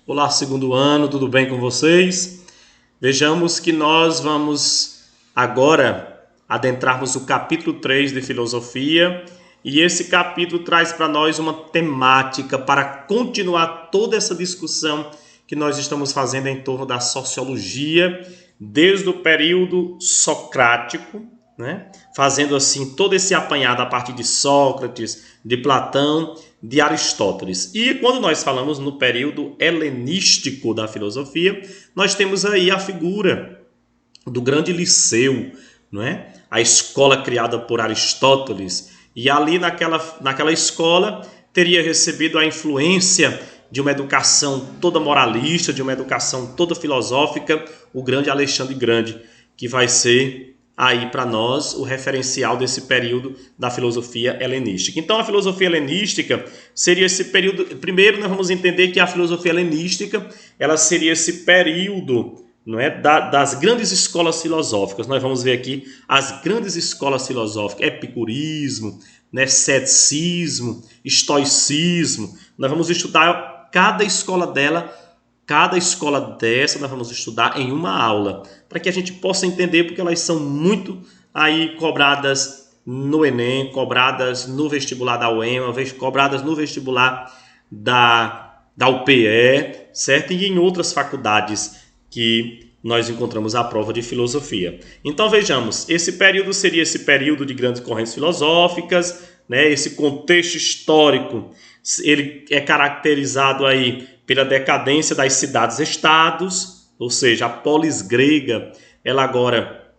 Olá, segundo ano, tudo bem com vocês? Vejamos que nós vamos agora adentrarmos o capítulo 3 de filosofia, e esse capítulo traz para nós uma temática para continuar toda essa discussão que nós estamos fazendo em torno da sociologia, desde o período socrático, né? Fazendo assim todo esse apanhado a partir de Sócrates, de Platão, de Aristóteles. E quando nós falamos no período helenístico da filosofia, nós temos aí a figura do grande Liceu, não é? A escola criada por Aristóteles. E ali naquela escola teria recebido a influência de uma educação toda moralista, de uma educação toda filosófica, o grande Alexandre Grande, que vai ser aí para nós o referencial desse período da filosofia helenística. Então a filosofia helenística seria esse período. Primeiro nós vamos entender que a filosofia helenística ela seria esse período, não é, das grandes escolas filosóficas. Nós vamos ver aqui as grandes escolas filosóficas: epicurismo, né, ceticismo, estoicismo. Nós vamos estudar cada escola dela. Cada escola dessa nós vamos estudar em uma aula, para que a gente possa entender, porque elas são muito aí cobradas no Enem, cobradas no vestibular da UEMA, cobradas no vestibular da UPE, certo? E em outras faculdades que nós encontramos a prova de filosofia. Então vejamos, esse período seria esse período de grandes correntes filosóficas, né? Esse contexto histórico, ele é caracterizado aí pela decadência das cidades-estados, ou seja, a polis grega, ela agora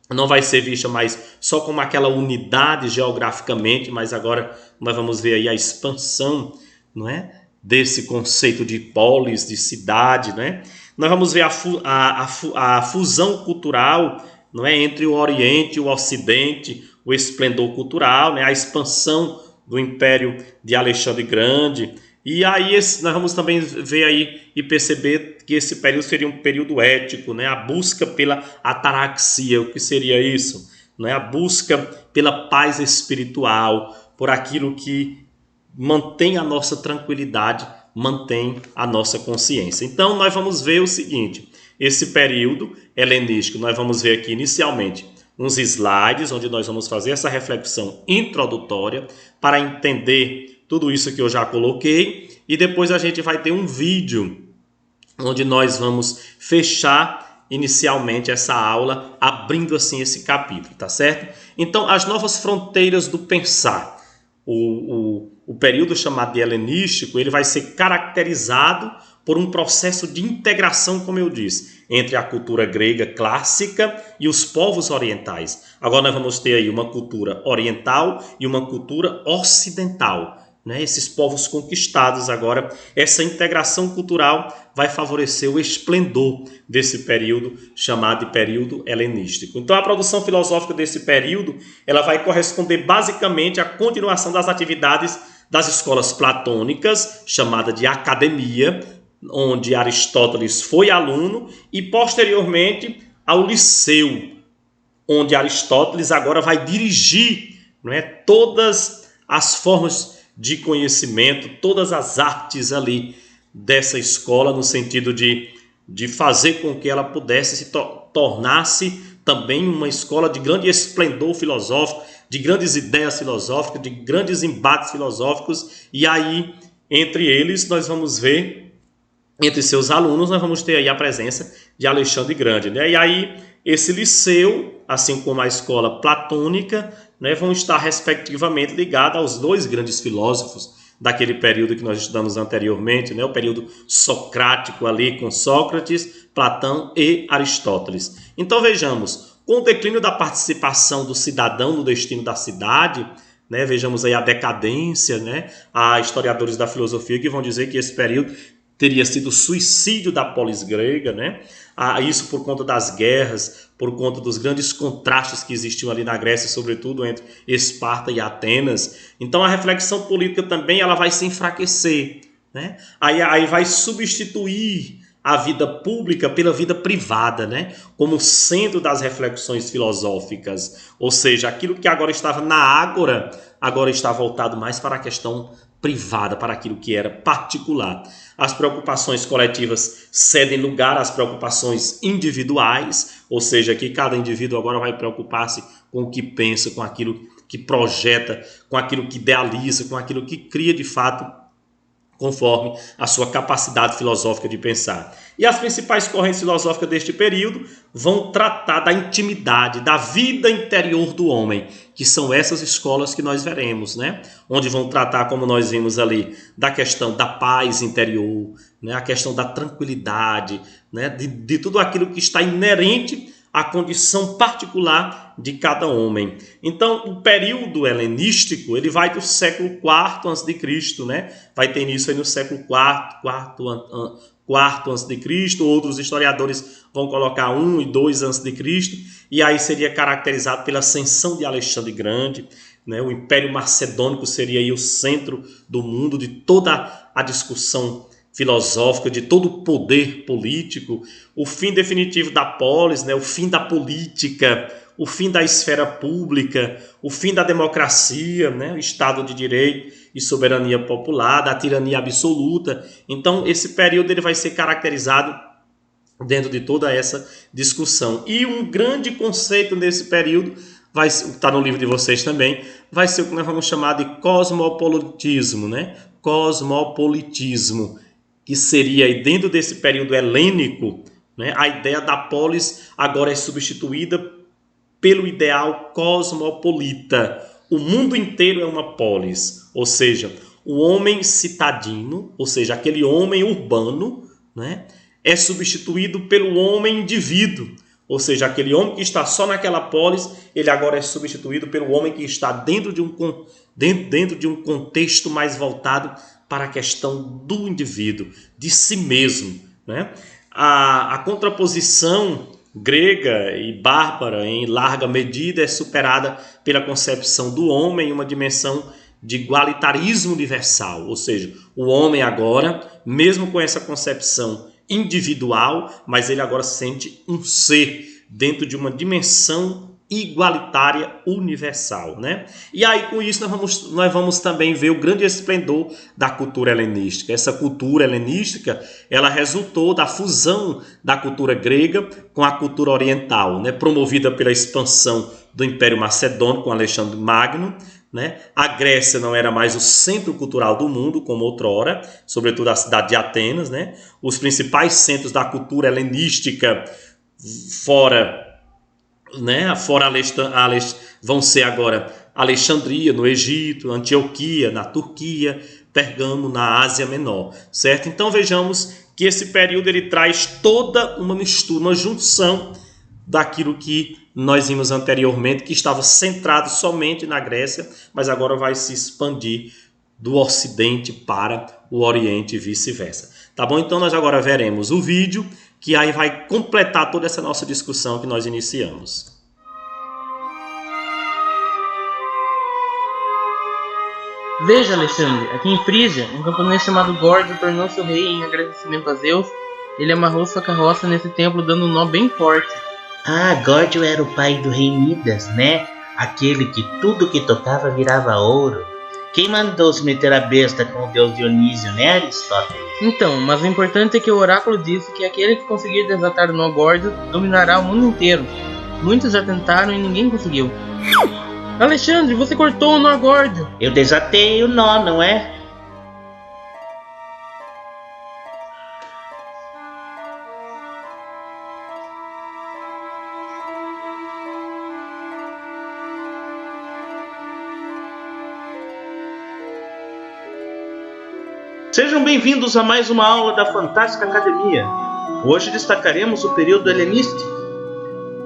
não vai ser vista mais só como aquela unidade geograficamente, mas agora nós vamos ver aí a expansão, não é, desse conceito de polis, de cidade, né? Nós vamos ver a fusão cultural, não é, entre o Oriente e o Ocidente, o esplendor cultural, né, a expansão do Império de Alexandre Grande. E aí nós vamos também ver aí e perceber que esse período seria um período ético, né? A busca pela ataraxia, o que seria isso? Não é? A busca pela paz espiritual, por aquilo que mantém a nossa tranquilidade, mantém a nossa consciência. Então nós vamos ver o seguinte, esse período helenístico, nós vamos ver aqui inicialmente uns slides onde nós vamos fazer essa reflexão introdutória para entender tudo isso que eu já coloquei, e depois a gente vai ter um vídeo onde nós vamos fechar inicialmente essa aula, abrindo assim esse capítulo, tá certo? Então, as novas fronteiras do pensar. O período chamado de helenístico, ele vai ser caracterizado por um processo de integração, como eu disse, entre a cultura grega clássica e os povos orientais. Agora nós vamos ter aí uma cultura oriental e uma cultura ocidental, né? Esses povos conquistados agora, essa integração cultural vai favorecer o esplendor desse período chamado de período helenístico. Então a produção filosófica desse período ela vai corresponder basicamente à continuação das atividades das escolas platônicas, chamada de academia, onde Aristóteles foi aluno, e posteriormente ao Liceu, onde Aristóteles agora vai dirigir, não é, todas as formas de conhecimento, todas as artes ali dessa escola, no sentido de fazer com que ela pudesse se tornasse também uma escola de grande esplendor filosófico, de grandes ideias filosóficas, de grandes embates filosóficos. E aí, entre eles, nós vamos ver, entre seus alunos, nós vamos ter aí a presença de Alexandre Grande, né? E aí, esse liceu, assim como a escola platônica, né, vão estar respectivamente ligados aos dois grandes filósofos daquele período que nós estudamos anteriormente, né, o período socrático ali com Sócrates, Platão e Aristóteles. Então vejamos, com o declínio da participação do cidadão no destino da cidade, né, vejamos aí a decadência, né, há historiadores da filosofia que vão dizer que esse período teria sido o suicídio da polis grega, né? Isso por conta das guerras, por conta dos grandes contrastes que existiam ali na Grécia, sobretudo entre Esparta e Atenas. Então a reflexão política também ela vai se enfraquecer, né? Aí vai substituir a vida pública pela vida privada, né? Como centro das reflexões filosóficas. Ou seja, aquilo que agora estava na ágora, agora está voltado mais para a questão privada, para aquilo que era particular. As preocupações coletivas cedem lugar às preocupações individuais, ou seja, que cada indivíduo agora vai preocupar-se com o que pensa, com aquilo que projeta, com aquilo que idealiza, com aquilo que cria de fato conforme a sua capacidade filosófica de pensar. E as principais correntes filosóficas deste período vão tratar da intimidade, da vida interior do homem, que são essas escolas que nós veremos, né? Onde vão tratar, como nós vimos ali, da questão da paz interior, né? A questão da tranquilidade, né? De tudo aquilo que está inerente à condição particular de cada homem. Então, o período helenístico, ele vai do século IV a.C., né? Vai ter início aí no século IV a.C., outros historiadores vão colocar 1 e 2 a.C., e aí seria caracterizado pela ascensão de Alexandre Grande, né? O Império Macedônico seria aí o centro do mundo, de toda a discussão filosófica, de todo o poder político, o fim definitivo da polis, né? O fim da política, o fim da esfera pública, o fim da democracia, né? O Estado de Direito e soberania popular, da tirania absoluta. Então, esse período ele vai ser caracterizado dentro de toda essa discussão. E um grande conceito nesse período, vai estar no livro de vocês também, vai ser o que nós vamos chamar de cosmopolitismo, né? Cosmopolitismo, que seria aí dentro desse período helênico, né? A ideia da polis agora é substituída pelo ideal cosmopolita. O mundo inteiro é uma polis, ou seja, o homem citadino, ou seja, aquele homem urbano, né? É substituído pelo homem indivíduo, ou seja, aquele homem que está só naquela polis, ele agora é substituído pelo homem que está dentro de um contexto mais voltado para a questão do indivíduo, de si mesmo, né? A contraposição grega e bárbara, em larga medida, é superada pela concepção do homem em uma dimensão de igualitarismo universal, ou seja, o homem agora, mesmo com essa concepção individual, mas ele agora sente um ser dentro de uma dimensão igualitária universal, né? E aí com isso nós vamos também ver o grande esplendor da cultura helenística. Essa cultura helenística, ela resultou da fusão da cultura grega com a cultura oriental, né? Promovida pela expansão do Império Macedônico com Alexandre Magno, né? A Grécia não era mais o centro cultural do mundo como outrora, sobretudo a cidade de Atenas, né? Os principais centros da cultura helenística vão ser agora Alexandria, no Egito, Antioquia, na Turquia, Pergamo, na Ásia Menor, certo? Então vejamos que esse período ele traz toda uma mistura, uma junção daquilo que nós vimos anteriormente, que estava centrado somente na Grécia, mas agora vai se expandir do Ocidente para o Oriente e vice-versa. Tá bom? Então nós agora veremos o vídeo, que aí vai completar toda essa nossa discussão que nós iniciamos. Veja, Alexandre, aqui em Frígia, um camponês chamado Górdio tornou-se o rei em agradecimento a Zeus. Ele amarrou sua carroça nesse templo dando um nó bem forte. Ah, Górdio era o pai do rei Midas, né? Aquele que tudo que tocava virava ouro. Quem mandou se meter a besta com o deus Dionísio, né, Aristóteles? Então, mas o importante é que o oráculo disse que aquele que conseguir desatar o nó Górdio dominará o mundo inteiro. Muitos já tentaram e ninguém conseguiu. Alexandre, você cortou o nó Górdio. Eu desatei o nó, não é? Sejam bem-vindos a mais uma aula da Fantástica Academia. Hoje destacaremos o período helenístico.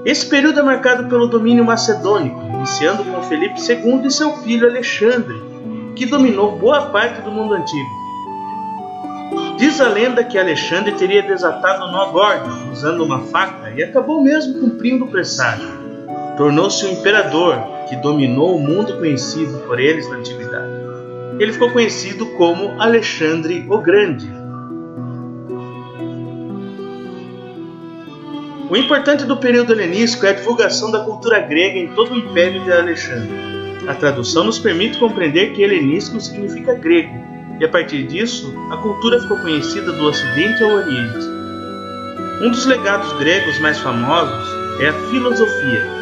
Esse período é marcado pelo domínio macedônico, iniciando com Felipe II e seu filho Alexandre, que dominou boa parte do mundo antigo. Diz a lenda que Alexandre teria desatado o nó Górdio usando uma faca e acabou mesmo cumprindo o presságio. Tornou-se um imperador que dominou o mundo conhecido por eles na antiguidade. Ele ficou conhecido como Alexandre o Grande. O importante do período helenístico é a divulgação da cultura grega em todo o Império de Alexandre. A tradução nos permite compreender que helenístico significa grego, e a partir disso, a cultura ficou conhecida do Ocidente ao Oriente. Um dos legados gregos mais famosos é a filosofia.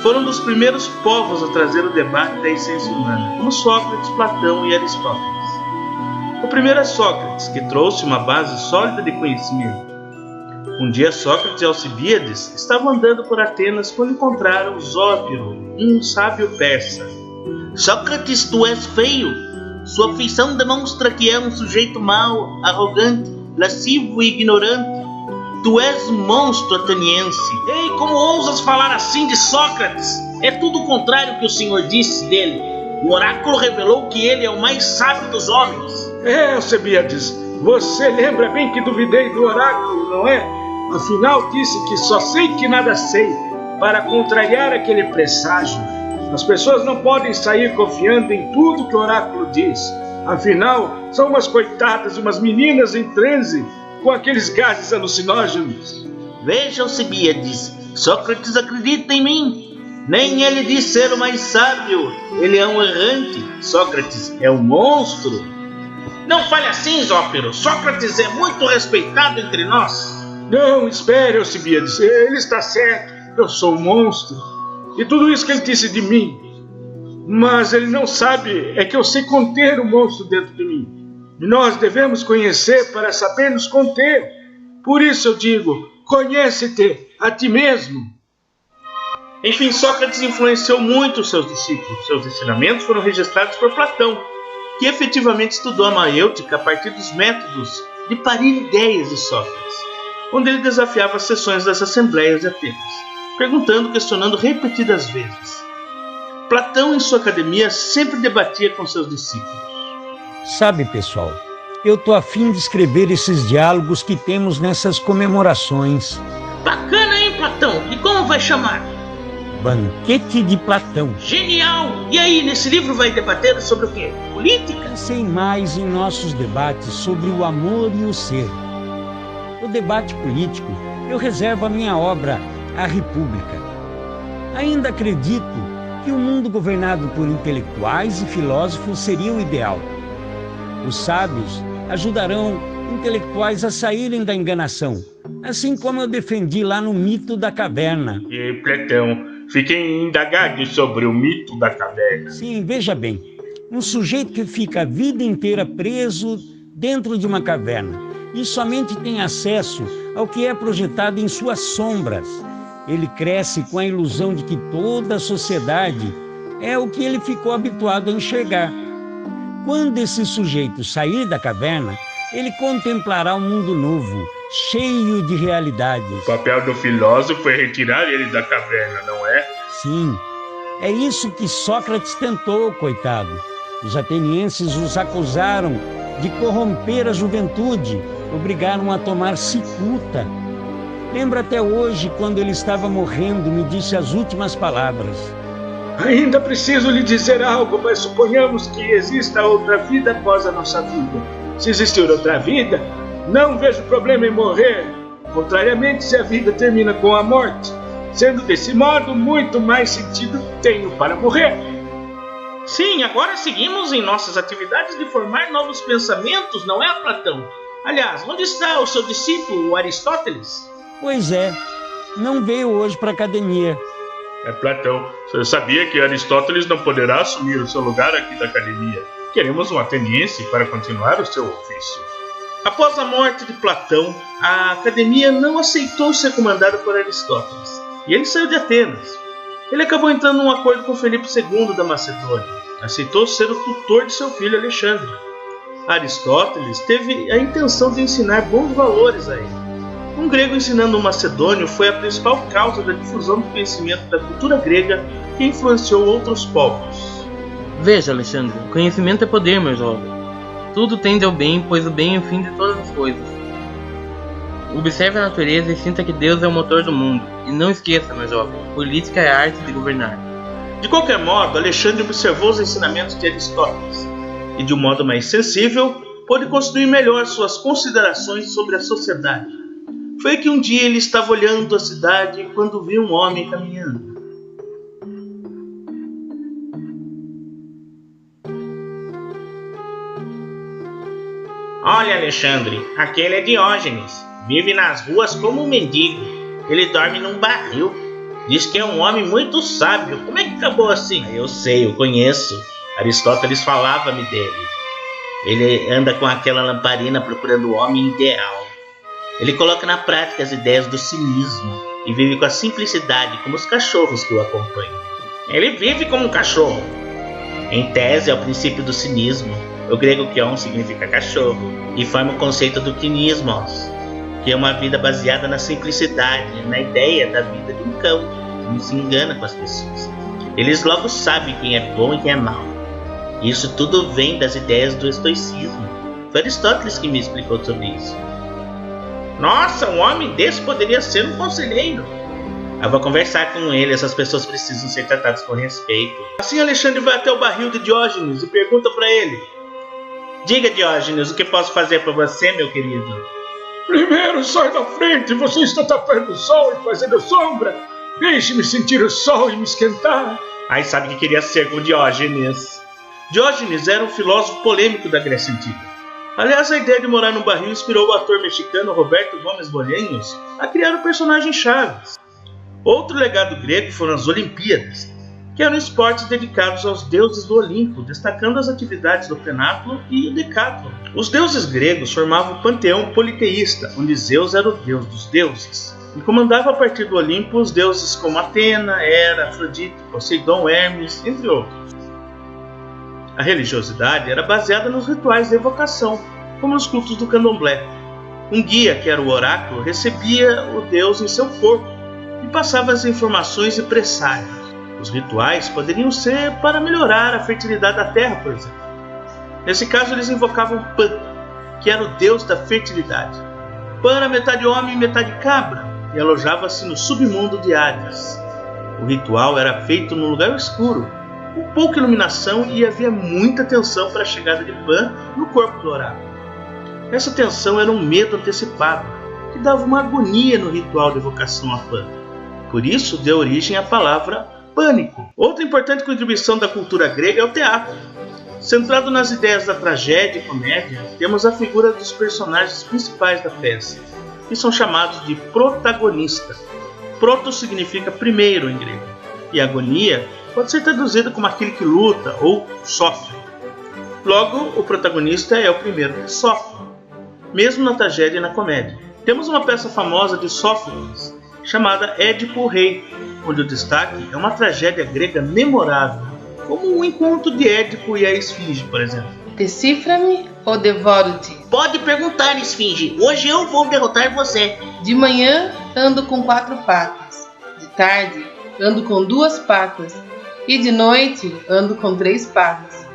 Foram um dos primeiros povos a trazer o debate da essência humana, como Sócrates, Platão e Aristóteles. O primeiro é Sócrates, que trouxe uma base sólida de conhecimento. Um dia Sócrates e Alcibíades estavam andando por Atenas quando encontraram Zópiro, um sábio persa. Sócrates, tu és feio. Sua feição demonstra que é um sujeito mau, arrogante, lascivo e ignorante. Tu és um monstro ateniense. Ei, como ousas falar assim de Sócrates? É tudo o contrário que o senhor disse dele. O oráculo revelou que ele é o mais sábio dos homens. Alcibíades, você lembra bem que duvidei do oráculo, não é? Afinal, disse que só sei que nada sei, para contrariar aquele presságio. As pessoas não podem sair confiando em tudo que o oráculo diz. Afinal, são umas coitadas, umas meninas em transe, com aqueles gases alucinógenos. Veja, Alcibíades, Sócrates acredita em mim. Nem ele diz ser o mais sábio. Ele é um errante. Sócrates é um monstro. Não fale assim, Zópiro. Sócrates é muito respeitado entre nós. Não, espere, Alcibíades. Ele está certo. Eu sou um monstro. E tudo isso que ele disse de mim. Mas ele não sabe é que eu sei conter o monstro dentro de mim. E nós devemos conhecer para saber nos conter. Por isso eu digo, conhece-te a ti mesmo. Enfim, Sócrates influenciou muito os seus discípulos. Seus ensinamentos foram registrados por Platão, que efetivamente estudou a maêutica a partir dos métodos de parir ideias de Sócrates, onde ele desafiava as sessões das assembleias de Atenas, perguntando, questionando repetidas vezes. Platão, em sua academia, sempre debatia com seus discípulos. Sabe, pessoal, eu tô a fim de escrever esses diálogos que temos nessas comemorações. Bacana, hein, Platão? E como vai chamar? Banquete de Platão. Genial! E aí, nesse livro vai debater sobre o quê? Política? Pensei mais em nossos debates sobre o amor e o ser. O debate político eu reservo à minha obra, A República. Ainda acredito que o mundo governado por intelectuais e filósofos seria o ideal. Os sábios ajudarão intelectuais a saírem da enganação, assim como eu defendi lá no mito da caverna. E Platão, fiquem indagados sobre o mito da caverna. Sim, veja bem, um sujeito que fica a vida inteira preso dentro de uma caverna e somente tem acesso ao que é projetado em suas sombras. Ele cresce com a ilusão de que toda a sociedade é o que ele ficou habituado a enxergar. Quando esse sujeito sair da caverna, ele contemplará um mundo novo, cheio de realidades. O papel do filósofo é retirar ele da caverna, não é? Sim, é isso que Sócrates tentou, coitado. Os atenienses os acusaram de corromper a juventude, obrigaram a tomar cicuta. Lembro até hoje, quando ele estava morrendo, me disse as últimas palavras. Ainda preciso lhe dizer algo, mas suponhamos que exista outra vida após a nossa vida. Se existir outra vida, não vejo problema em morrer. Contrariamente, se a vida termina com a morte, sendo desse modo, muito mais sentido tenho para morrer. Sim, agora seguimos em nossas atividades de formar novos pensamentos, não é, Platão? Aliás, onde está o seu discípulo, o Aristóteles? Pois é, não veio hoje para a academia. É Platão, você sabia que Aristóteles não poderá assumir o seu lugar aqui da academia? Queremos um ateniense para continuar o seu ofício. Após a morte de Platão, a academia não aceitou ser comandada por Aristóteles, e ele saiu de Atenas. Ele acabou entrando num acordo com Felipe II da Macedônia. Aceitou ser o tutor de seu filho Alexandre. Aristóteles teve a intenção de ensinar bons valores a ele. Um grego ensinando um macedônio foi a principal causa da difusão do conhecimento da cultura grega que influenciou outros povos. Veja, Alexandre, conhecimento é poder, meu jovem. Tudo tende ao bem, pois o bem é o fim de todas as coisas. Observe a natureza e sinta que Deus é o motor do mundo. E não esqueça, meu jovem, política é a arte de governar. De qualquer modo, Alexandre observou os ensinamentos de Aristóteles e, de um modo mais sensível, pôde construir melhor suas considerações sobre a sociedade. Foi que um dia ele estava olhando a cidade quando viu um homem caminhando. Olha, Alexandre, aquele é Diógenes. Vive nas ruas como um mendigo. Ele dorme num barril. Diz que é um homem muito sábio. Como é que acabou assim? Eu sei, eu conheço. Aristóteles falava-me dele. Ele anda com aquela lamparina procurando o homem ideal. Ele coloca na prática as ideias do cinismo e vive com a simplicidade como os cachorros que o acompanham. Ele vive como um cachorro. Em tese, é o princípio do cinismo. O grego kion significa cachorro e forma o conceito do kinismos, que é uma vida baseada na simplicidade, na ideia da vida de um cão, que não se engana com as pessoas. Eles logo sabem quem é bom e quem é mau. Isso tudo vem das ideias do estoicismo. Foi Aristóteles que me explicou sobre isso. Nossa, um homem desse poderia ser um conselheiro. Eu vou conversar com ele, essas pessoas precisam ser tratadas com respeito. Assim Alexandre vai até o barril de Diógenes e pergunta para ele: Diga, Diógenes, o que posso fazer para você, meu querido? Primeiro sai da frente, você está tapando o sol e fazendo sombra. Deixe-me sentir o sol e me esquentar. Aí sabe que queria ser com Diógenes. Diógenes era um filósofo polêmico da Grécia Antiga. Aliás, a ideia de morar num barril inspirou o ator mexicano Roberto Gómez Bolaños a criar o personagem Chaves. Outro legado grego foram as Olimpíadas, que eram esportes dedicados aos deuses do Olimpo, destacando as atividades do penátulo e o decátulo. Os deuses gregos formavam o panteão politeísta, onde Zeus era o deus dos deuses, e comandava a partir do Olimpo os deuses como Atena, Hera, Afrodite, Poseidon, Hermes, entre outros. A religiosidade era baseada nos rituais de evocação, como nos cultos do candomblé. Um guia, que era o oráculo, recebia o deus em seu corpo e passava as informações e presságios. Os rituais poderiam ser para melhorar a fertilidade da terra, por exemplo. Nesse caso, eles invocavam Pan, que era o deus da fertilidade. Pan era metade homem e metade cabra, e alojava-se no submundo de Hades. O ritual era feito num lugar escuro, com pouca iluminação, e havia muita tensão para a chegada de Pan no corpo do oráculo. Essa tensão era um medo antecipado, que dava uma agonia no ritual de evocação a Pan. Por isso, deu origem à palavra pânico. Outra importante contribuição da cultura grega é o teatro. Centrado nas ideias da tragédia e comédia, temos a figura dos personagens principais da peça, que são chamados de protagonista. Proto significa primeiro em grego, e agonia pode ser traduzida como aquele que luta ou sofre. Logo, o protagonista é o primeiro que sofre, mesmo na tragédia e na comédia. Temos uma peça famosa de Sófocles, chamada Édipo o Rei, onde o destaque é uma tragédia grega memorável, como o encontro de Édipo e a Esfinge, por exemplo. Decifra-me ou devoro-te? Pode perguntar, Esfinge. Hoje eu vou derrotar você. De manhã ando com 4 patas, de tarde ando com 2 patas, e de noite ando com 3 patas.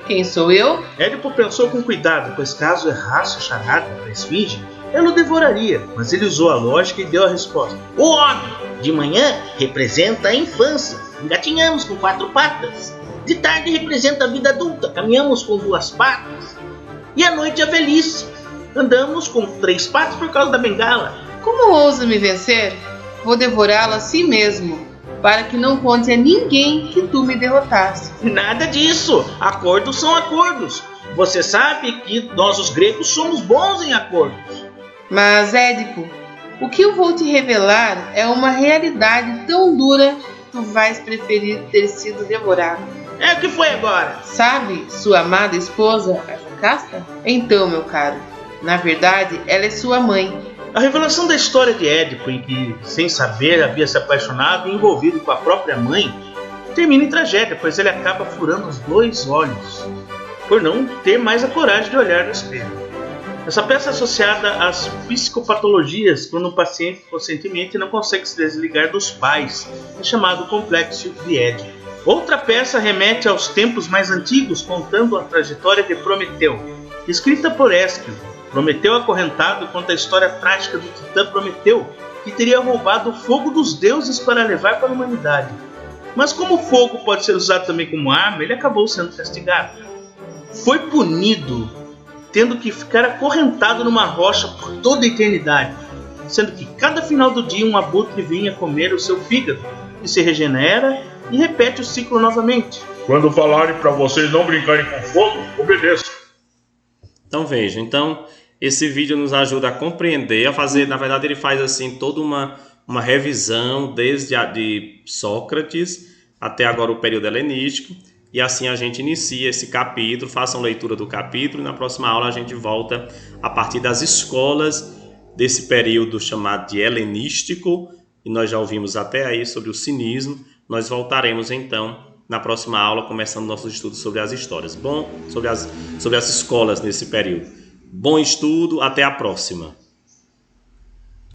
Quem sou eu? Édipo pensou com cuidado, pois caso errasse a charada para a Esfinge, ela o devoraria, mas ele usou a lógica e deu a resposta. O homem, de manhã, representa a infância. Engatinhamos com 4 patas. De tarde representa a vida adulta. Caminhamos com 2 patas. E à noite a velhice. Andamos com 3 patas por causa da bengala. Como ousa me vencer? Vou devorá-lo a si mesmo, para que não conte a ninguém que tu me derrotaste. Nada disso. Acordos são acordos. Você sabe que nós os gregos somos bons em acordos. Mas, Édipo, o que eu vou te revelar é uma realidade tão dura que tu vais preferir ter sido devorado. É o que foi agora? Sabe sua amada esposa, a Jocasta? Então, meu caro, na verdade, ela é sua mãe. A revelação da história de Édipo, em que, sem saber, havia se apaixonado e envolvido com a própria mãe, termina em tragédia, pois ele acaba furando os 2 olhos, por não ter mais a coragem de olhar no espelho. Essa peça é associada às psicopatologias, quando um paciente conscientemente não consegue se desligar dos pais, é chamado complexo de Édipo. Outra peça remete aos tempos mais antigos, contando a trajetória de Prometeu, escrita por Ésquilo. Prometeu acorrentado conta a história trágica do titã Prometeu, que teria roubado o fogo dos deuses para levar para a humanidade. Mas como o fogo pode ser usado também como arma, ele acabou sendo castigado. Foi punido, tendo que ficar acorrentado numa rocha por toda a eternidade, sendo que cada final do dia um abutre vinha comer o seu fígado, que se regenera e repete o ciclo novamente. Quando falarem para vocês não brincarem com fogo, obedeçam. Então veja, Esse vídeo nos ajuda a compreender, a fazer, na verdade ele faz assim toda uma revisão desde a de Sócrates até agora o período helenístico, e assim a gente inicia esse capítulo. Façam leitura do capítulo e na próxima aula a gente volta a partir das escolas desse período chamado de helenístico, e nós já ouvimos até aí sobre o cinismo. Nós voltaremos então na próxima aula, começando nossos estudos sobre as histórias. Bom, sobre as escolas nesse período. Bom estudo, até a próxima.